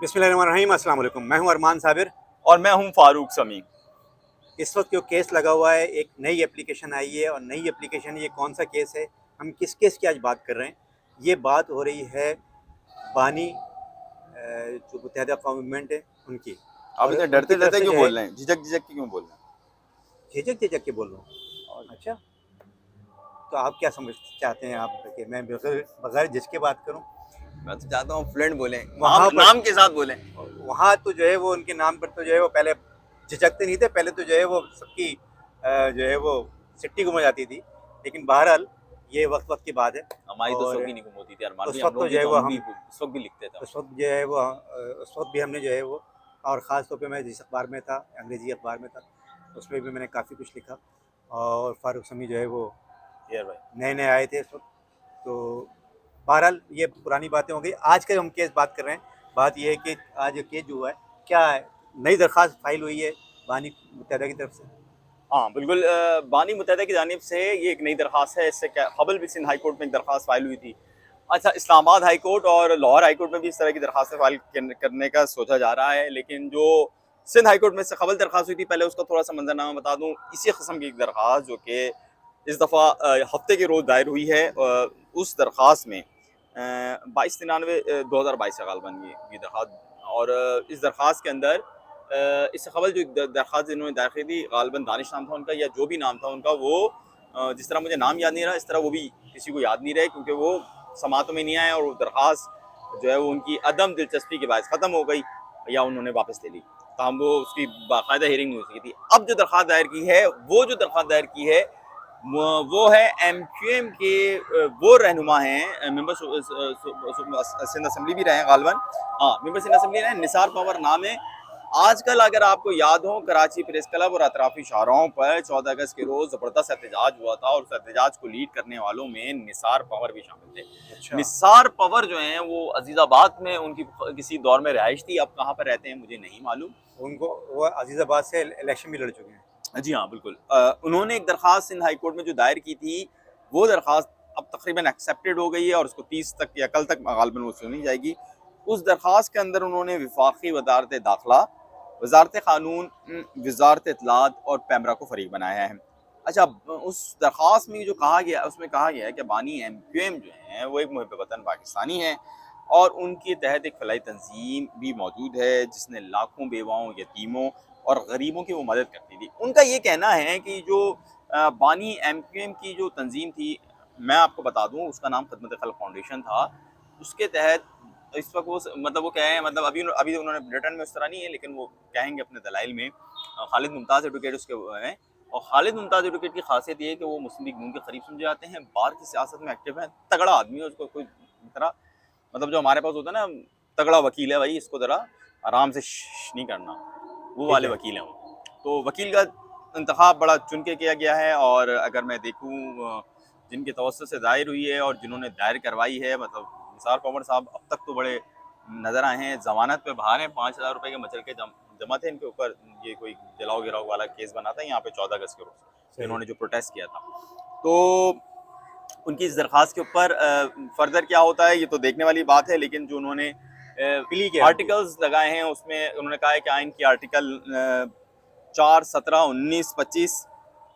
बिस्मिल्लाहिर्रहमानिर्रहीम, अस्सलाम वालेकुम। मैं हूं अरमान साबिर। और मैं हूं फारूक समी। इस वक्त जो केस लगा हुआ है, एक नई एप्लीकेशन आई है और नई एप्लीकेशन, ये कौन सा केस है, हम किस केस की आज बात कर रहे हैं। ये बात हो रही है बानी जो मुत्तहदा कौम मूवमेंट है उनकी, आप और इतने उनकी डरते तरफ डरते से क्यों जो है बोल रहे हैं, झिझक झिझक के क्यों बोल रहे झिझक झिझक के बोल रहा हूँ। हैं? अच्छा, तो आप क्या समझ चाहते हैं आप कि मैं बगैर बगैर झिझके बात करूँ? मैं तो चाहता हूँ फ्लुएंट बोलें, नाम वहाँ पर नाम के साथ बोलें। वहाँ तो जो है वो उनके नाम पर तो जो है वो पहले झिझकते नहीं थे, पहले तो जो है वो सबकी जो है वो सिट्टी गुम हो जाती थी। लेकिन बहरहाल ये वक्त वक्त की बात है। हमारी तो उस और वक्त भी नहीं होती थी अरमान भाई, उस हम वक्त तो लोगों जो की है तो वो हम भी हम उस वक्त भी लिखते थे। उस वक्त जो है वो उस वक्त भी हमने जो है वो, और ख़ास तौर पे मैं जिस अखबार में था, अंग्रेज़ी अखबार में था, उसमें भी मैंने काफ़ी कुछ लिखा। और फ़ारूक समी जो है वो यार भाई, नए नए आए थे इस वक्त। तो बहरहाल ये पुरानी बातें हो गई। आज का जो हम केस बात कर रहे हैं, बात यह है कि आज जो केस जो हुआ है, क्या है, नई दरख्वास्त फाइल हुई है बानी मुत्तहदा की तरफ से। हाँ बिल्कुल, बानी मुत्तहदा की जानिब से ये एक नई दरख्वास्त है। इससे क्या कबल भी सिंध हाई कोर्ट में एक दरख्वास्त फाइल हुई थी। अच्छा, इस्लामाबाद हाई कोर्ट और लाहौर हाई कोर्ट में भी इस तरह की दरख्वास्त फाइल करने का सोचा जा रहा है, लेकिन जो सिंध हाई कोर्ट में से कबल दरख्वास्त हुई थी, पहले उसका थोड़ा सा मंजरनामा बता दूँ। इसी किस्म की एक दरख्वास्त जो कि इस दफ़ा हफ्ते के रोज़ दायर हुई है, उस दरख्वास्त में 2293 2022 से गालबन ये दरख्वास्त। और इस दरख्वास्त के अंदर इससे कबल जो दरख्वास्त इन्होंने दायर की थी, गालबन दानिश नाम था उनका या जो भी नाम था उनका, वो जिस तरह मुझे नाम याद नहीं रहा, इस तरह वो भी किसी को याद नहीं रहे, क्योंकि वो समातों में नहीं आए और वो दरख्वास्त जो है वो उनकी अदम दिलचस्पी के बायस ख़त्म हो गई या उन्होंने वापस ले ली। ताहम वो उसकी बाकायदा हियरिंग नहीं हो सकी थी। अब जो दरख्वास्त दायर की है, वो जो दरख्वास्त दायर की है वो है MQM के वो रहनुमा हैं, मेंबर सिंध असम्बली भी रहे हैं गालबन। हाँ, मेंबर सिंध असम्बली रहे हैं, निसार पवर नाम है। आजकल अगर आपको याद हो, कराची प्रेस क्लब और अतराफी शाहराहों पर 14 अगस्त के रोज जबरदस्त एहतजाज हुआ था, और उस एहतजाज को लीड करने वालों में निसार पवर भी शामिल थे। अच्छा, निसार पवर जो हैं वो अजीजाबाद में उनकी किसी दौर में रिहाइश थी, अब कहाँ पर रहते हैं मुझे नहीं मालूम। उनको वो अजीज़ाबाद से इलेक्शन भी लड़ चुके हैं। जी हाँ, बिल्कुल। उन्होंने एक दरख्वास्त सिंध हाई कोर्ट में जो दायर की थी, वो दरख्वास्त अब तकरीबन एक्सेप्टेड हो गई है और उसको 30 तक या कल तक गालबन वो सुनी जाएगी। उस दरख्वास्त के अंदर उन्होंने वफाकी वजारत दाखिला, वजारत क़ानून, वजारत इत्तलात और पैमरा को फरीक बनाया है। अच्छा, उस दरख्वास्त में जो कहा गया, उसमें कहा गया है कि बानी MQM जो हैं वो एक मुहिब वतन पाकिस्तानी है, और उनके तहत एक फलाई तंजीम भी मौजूद है जिसने लाखों बेवाओं, यतीमों और गरीबों की वो मदद करती थी। उनका ये कहना है कि जो बानी MQM की जो तंजीम थी, मैं आपको बता दूं उसका नाम खिदमत खल्क फाउंडेशन था। उसके तहत इस वक्त वो मतलब वो कहें, मतलब अभी अभी उन्होंने रिटर्न में उस तरह नहीं है, लेकिन वो कहेंगे अपने दलाइल में। खालिद मुमताज़ एडवोकेट उसके वो हैं, और खालिद मुमताज़ एडवोकेट की खासियत ये है कि वो मुस्लिम लीग नून के करीब समझे जाते हैं, बाहर की सियासत में एक्टिव हैं, तगड़ा आदमी है। उसको कोई तरह, मतलब जो हमारे पास होता है ना, तगड़ा वकील है भाई, इसको ज़रा आराम से नहीं करना, वो ठीक वाले है। वकील हैं वो। तो वकील का इंतखाब बड़ा चुन के किया गया है, और अगर मैं देखूँ जिनके तवज्जो से दायर हुई है और जिन्होंने दायर करवाई है, मतलब निसार पवर साहब अब तक तो बड़े नज़र आए हैं, ज़मानत पे बाहर हैं। 5,000 रुपये के मचल के जमा थे इनके ऊपर। ये कोई जलाओ गिराओ वाला केस बना था यहाँ पे 14 अगस्त के रोज़, सही। इन्होंने जो प्रोटेस्ट किया था। तो उनकी इस दरख्वास्त के ऊपर फर्दर क्या होता है ये तो देखने वाली बात है, लेकिन जो उन्होंने प्ली क्या है उनकी? आर्टिकल्स लगाए हैं उसमें उन्होंने कहा है कि आइन की आर्टिकल 4, 17, 19, 25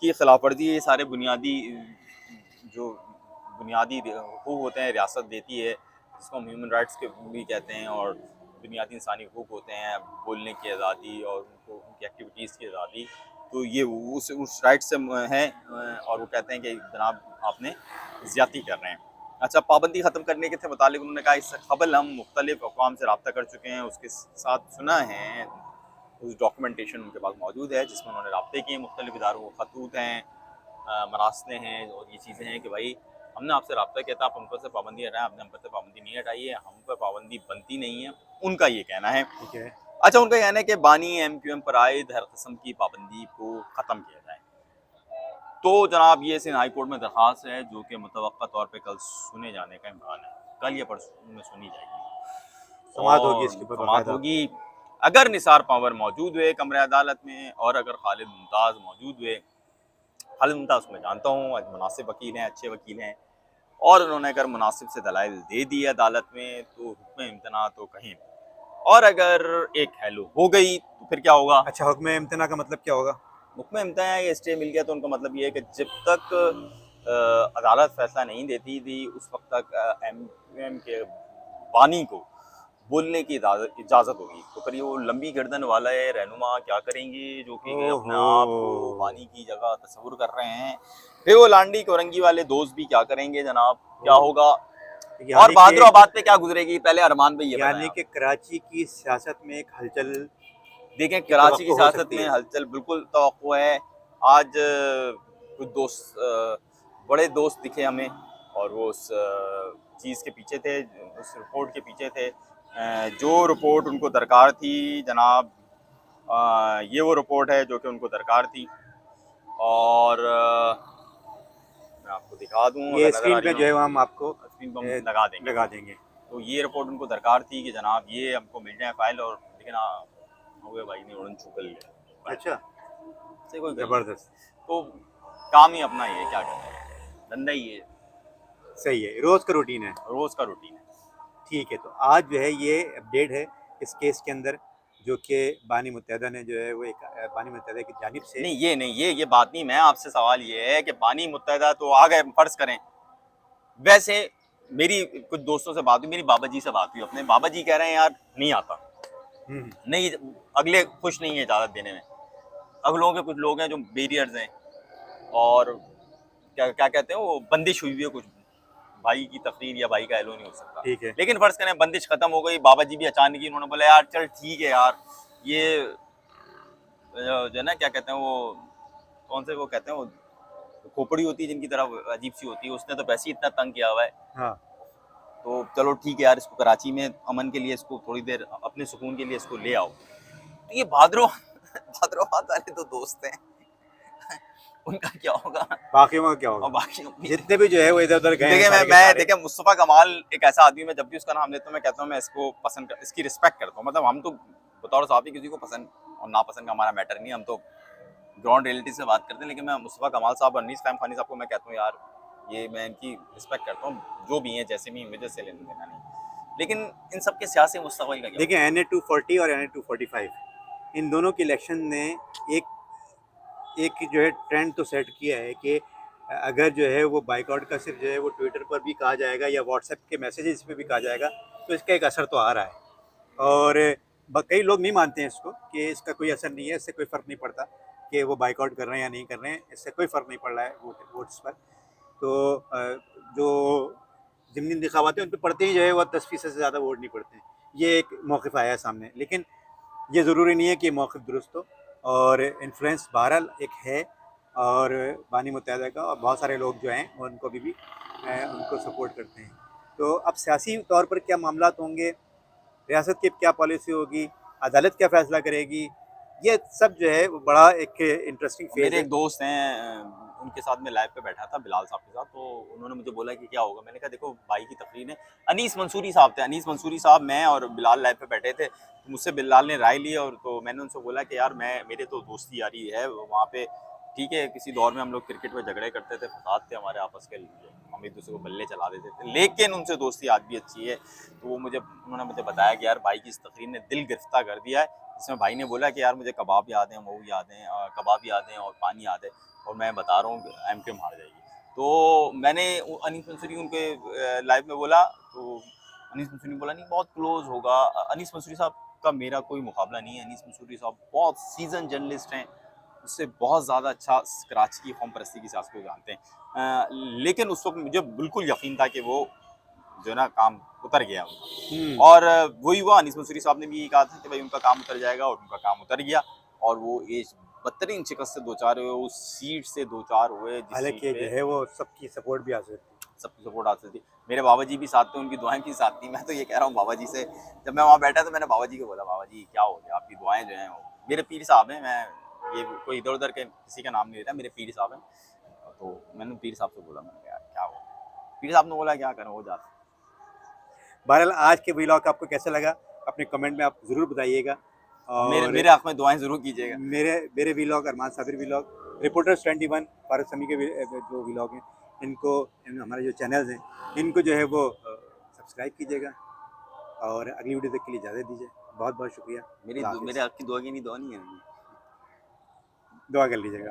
की खिलाफ वर्जी। ये सारे बुनियादी जो बुनियादी हकूक़ होते हैं रियासत देती है, जिसको हम ह्यूमन राइट्स के भी कहते हैं, और बुनियादी इंसानी हकूक़ होते हैं, बोलने की आज़ादी और उनको उनकी एक्टिविटीज़ की आज़ादी। तो ये उस राइट से हैं, और वो कहते हैं कि जनाब आपने ज़्यादती कर रहे हैं। अच्छा, पाबंदी ख़त्म करने के मुतालिक उन्होंने कहा इससे कबल हम मुख्तलिफ अक़वाम से रब्ता कर चुके हैं, उसके साथ सुना है, उस डॉक्यूमेंटेशन उनके पास मौजूद है जिसमें उन्होंने रब्ते किए मुख्तलिफ इदारों को, खतूत हैं, मरासले हैं, और ये चीज़ें हैं कि भाई हमने आपसे रब्ता किया था, आप हम पर से पाबंदी हटाएं, आपने हम पर से पाबंदी नहीं हटाई है, हम पर पाबंदी बनती नहीं है, उनका ये कहना है। ठीक है। अच्छा, उनका कहना है कि बानी MQM पर आयद हर किस्म की पाबंदी को ख़त्म किया जाए। तो जनाब ये सिंध हाई कोर्ट में दरख्वास्त है जो कि मुतवक्का तौर पे कल सुने जाने का इम्कान है, कल या परसों में सुनी जाएगी समाअत होगी और इसके ऊपर समाअत बाकायदा। होगी। अगर निसार पवर मौजूद हुए कमरे अदालत में, और अगर खालिद मुमताज़ मौजूद हुए, खालिद मुमताज़ मैं जानता हूँ आज मुनासिब वकील हैं, अच्छे वकील हैं, और उन्होंने अगर मुनासिब से दलाइल दे दिए अदालत में तो हुक्म इम्तना तो कहीं नहीं। और अगर एक हेलो हो गई तो फिर क्या होगा? अच्छा, हुक्म इम्तना का मतलब क्या होगा? हुक्म इम्तिहान या स्टे मिल गया तो उनका मतलब ये है कि जब तक अदालत फैसला नहीं देती थी उस वक्त तक एम के बानी को बोलने की इजाज़त होगी। तो फिर ये वो लंबी गर्दन वाला है रहनुमा क्या करेंगे जो कि अपने ओहो, आप को बानी की जगह तस्वुर कर रहे हैं। फिर वो लांडी कोरंगी वाले दोस्त भी क्या करेंगे जनाब, क्या ओ, होगा? और यानी कि बहादुराबाद पे क्या गुजरेगी, पहले अरमान भाई ये बताएं यानी आप। कि कराची की सियासत में एक हलचल देखें की कराची की तवक्को हो सियासत सकती में है। हलचल बिल्कुल तवक्को है। आज कुछ दोस्त बड़े दोस्त दिखे हमें और वो उस चीज़ के पीछे थे, उस रिपोर्ट के पीछे थे। जो रिपोर्ट उनको दरकार थी जनाब, ये वो रिपोर्ट है जो कि उनको दरकार थी। और मैं आपको दिखा दूं ये अगर नज़र आ स्क्रीन रही पे हो, जो है वो हम आपको स्क्रीन पर हम लगा देंगे। लगा देंगे। तो ये रिपोर्ट उनको दरकार थी कि जनाब ये हमको मिल जाए फाइल, और लेकिन हो गए भाई ने उड़न छू कर लिया अच्छा, से कोई कर ले। ज़बरदस्त। तो काम ही अपना ही है, क्या करते हैं, धंधा ही है, सही है, रोज़ का रूटीन है। रोज का रूटीन है। ठीक है, तो आज जो है ये अपडेट है इस केस के अंदर, जो कि बानी मुत्तहिदा ने जो है वो एक बानी मुत्तहिदा की जानिब से। नहीं ये बात नहीं, मैं आपसे सवाल ये है कि बानी मुत्तहिदा तो आ गए, फर्ज करें। वैसे मेरी कुछ दोस्तों से बात हुई, मेरी बाबा जी से बात हुई, अपने बाबा जी कह रहे हैं यार नहीं आता, हम्म, नहीं, अगले खुश नहीं है इजाज़त देने में। अगलों के कुछ लोग हैं जो बैरियर्स हैं, और क्या क्या कहते हैं वो, बंदिश हुई हुई है कुछ, भाई की तकरीर या भाई का एलो नहीं हो सकता। ठीक है। लेकिन फर्ज करें बंदिश खत्म हो गई, बाबा जी भी अचानक ही उन्होंने बोला यार चल ठीक है यार, ये जो है ना क्या कहते हैं वो, कौन से वो कहते हैं वो खोपड़ी होती है जिनकी तरह अजीब सी होती है, उसने तो वैसे ही इतना तंग किया हुआ है, हाँ, तो चलो ठीक है यार, इसको कराची में अमन के लिए, इसको थोड़ी देर अपने सुकून के लिए इसको ले आओ। तो ये भाद्रवा वाले तो दोस्त हैं, उनका क्या होगा? बाकियों का क्या और होगा? बाकी जितने भी जो है वो इधर उधर गए हैं देखिए सारे के मैं सारे। देखिए मुस्तफ़ा कमाल एक ऐसा आदमी, मैं जब भी उसका नाम लेता हूँ मैं कहता हूँ मैं इसको पसंद कर, इसकी रिस्पेक्ट करता हूँ। मतलब हम तो बतौर साहब ही किसी को पसंद और नापसंद का हमारा मैटर नहीं है, हम तो ग्राउंड रियलिटी से बात करते हैं। लेकिन मैं मुस्तफ़ा कमाल साहब और अनीस फैम खानी साहब को मैं कहता हूँ यार, ये मैं इनकी रिस्पेक्ट करता हूँ, जो भी हैं जैसे भी, मुझे से लेना देना नहीं। लेकिन इन सब के सियासी मुस्तकबिल का क्या देखिए, NA 240 और NA 245 इन दोनों के इलेक्शन ने एक एक जो है ट्रेंड तो सेट किया है कि अगर जो है वो बाइकआउट का सिर्फ जो है वो ट्विटर पर भी कहा जाएगा या व्हाट्सएप के मैसेजेस पे भी कहा जाएगा, तो इसका एक असर तो आ रहा है। और कई लोग नहीं मानते हैं इसको कि इसका कोई असर नहीं है, इससे कोई फ़र्क नहीं पड़ता कि वो बाइकआउट कर रहे हैं या नहीं कर रहे हैं, इससे कोई फ़र्क नहीं पड़ रहा है वोट्स पर। तो जो ज़िमनी इंतखाबात हैं उन पर पड़ते ही जो है वो 10% से ज़्यादा वोट नहीं पड़ते हैं। ये एक मौक़िफ़ आया है सामने, लेकिन ये ज़रूरी नहीं है कि मौक़िफ़ दुरुस्त हो। और इन्फ्लुएंस बहरहाल एक है, और बानी मुत्तहिदा का और बहुत सारे लोग जो हैं उनको भी उनको सपोर्ट करते हैं। तो अब सियासी तौर पर क्या मामलात होंगे, रियासत की क्या पॉलिसी होगी, अदालत क्या फ़ैसला करेगी, ये सब जो है वो बड़ा एक इंटरेस्टिंग फ़ेज़ मेरे है। एक दोस्त हैं, उनके साथ मैं लाइव पे बैठा था बिलाल साहब के साथ, तो उन्होंने मुझे बोला कि क्या होगा, मैंने कहा देखो भाई की तकरीर है। अनीस मंसूरी साहब थे, अनीस मंसूरी साहब, मैं और बिलाल लाइव पे बैठे थे, तो मुझसे बिलाल ने राय ली, और तो मैंने उनसे बोला कि यार मैं, मेरे तो दोस्ती यारी है वहाँ पे, ठीक है किसी दौर में हम लोग क्रिकेट में झगड़े करते थे, फसाद थे हमारे आपस के, हम एक दूसरे को बल्ले चला देते थे, लेकिन उनसे दोस्ती आज भी अच्छी है। तो वो मुझे, उन्होंने मुझे बताया कि यार भाई की इस तकरीर ने दिल गिरफ्तार कर दिया है, जिसमें भाई ने बोला कि यार मुझे कबाब याद हैं, मऊ याद हैं, कबाब याद हैं और पानी याद है, और मैं बता रहा हूँ एमके मार जाएगी। तो मैंने अनीस मंसूरी उनके लाइव में बोला, तो अनीस मंसूरी ने बोला नहीं बहुत क्लोज होगा। अनीस मंसूरी साहब का मेरा कोई मुकाबला नहीं है, अनीस मंसूरी साहब बहुत सीजन जर्नलिस्ट हैं, उससे बहुत ज़्यादा अच्छा कराची की कौम परस्ती की सियासत को जानते हैं। लेकिन उस वक्त मुझे बिल्कुल यकीन था कि वो जो है ना काम उतर गया उनका, और वही हुआ। अनीस मंसूरी साहब ने भी ये कहा था कि भाई उनका काम उतर जाएगा, और उनका काम उतर गया, और वो एक बदतरीन शिकस्त से दो चार हुए, उस सीट से दो चार हुए जिस सीट हालाँकि जो पे है वो सबकी सपोर्ट भी हासिल थी। सबकी सपोर्ट हासिल थी। मेरे बाबा जी भी साथ थे, उनकी दुआएं भी साथ थी। मैं तो ये कह रहा हूँ बाबा जी से, जब मैं वहाँ बैठा तो मैंने बाबा जी को बोला, बाबा जी क्या हो गया, आपकी दुआएं जो हैं, मेरे पीर साहब हैं, मैं ये कोई इधर उधर के किसी का नाम नहीं लेता, मेरे पीर साहब हैं। तो मैंने पीर साहब से बोला, मैंने कहा यार क्या हो, पीर साहब ने बोला क्या करें, हो जाता। बहरहाल आज के व्लॉग आपको कैसा लगा अपने कमेंट में आप ज़रूर बताइएगा। मेरे और मेरे हक़ में दुआएं ज़रूर कीजिएगा। मेरे मेरे व्लॉग, अरमान साबिर व्लॉग, रिपोर्टर्स 21, फारूक समी के जो व्लॉग हैं, इनको हमारे जो चैनल्स हैं इनको जो है वो सब्सक्राइब कीजिएगा। और अगली वीडियो तक के लिए इजाज़त दीजिए। बहुत बहुत शुक्रिया। मेरी अल्लाह हाफ़िज़। मेरे आपकी दुआ की नहीं, दुआ नहीं है। दुआ कर लीजिएगा।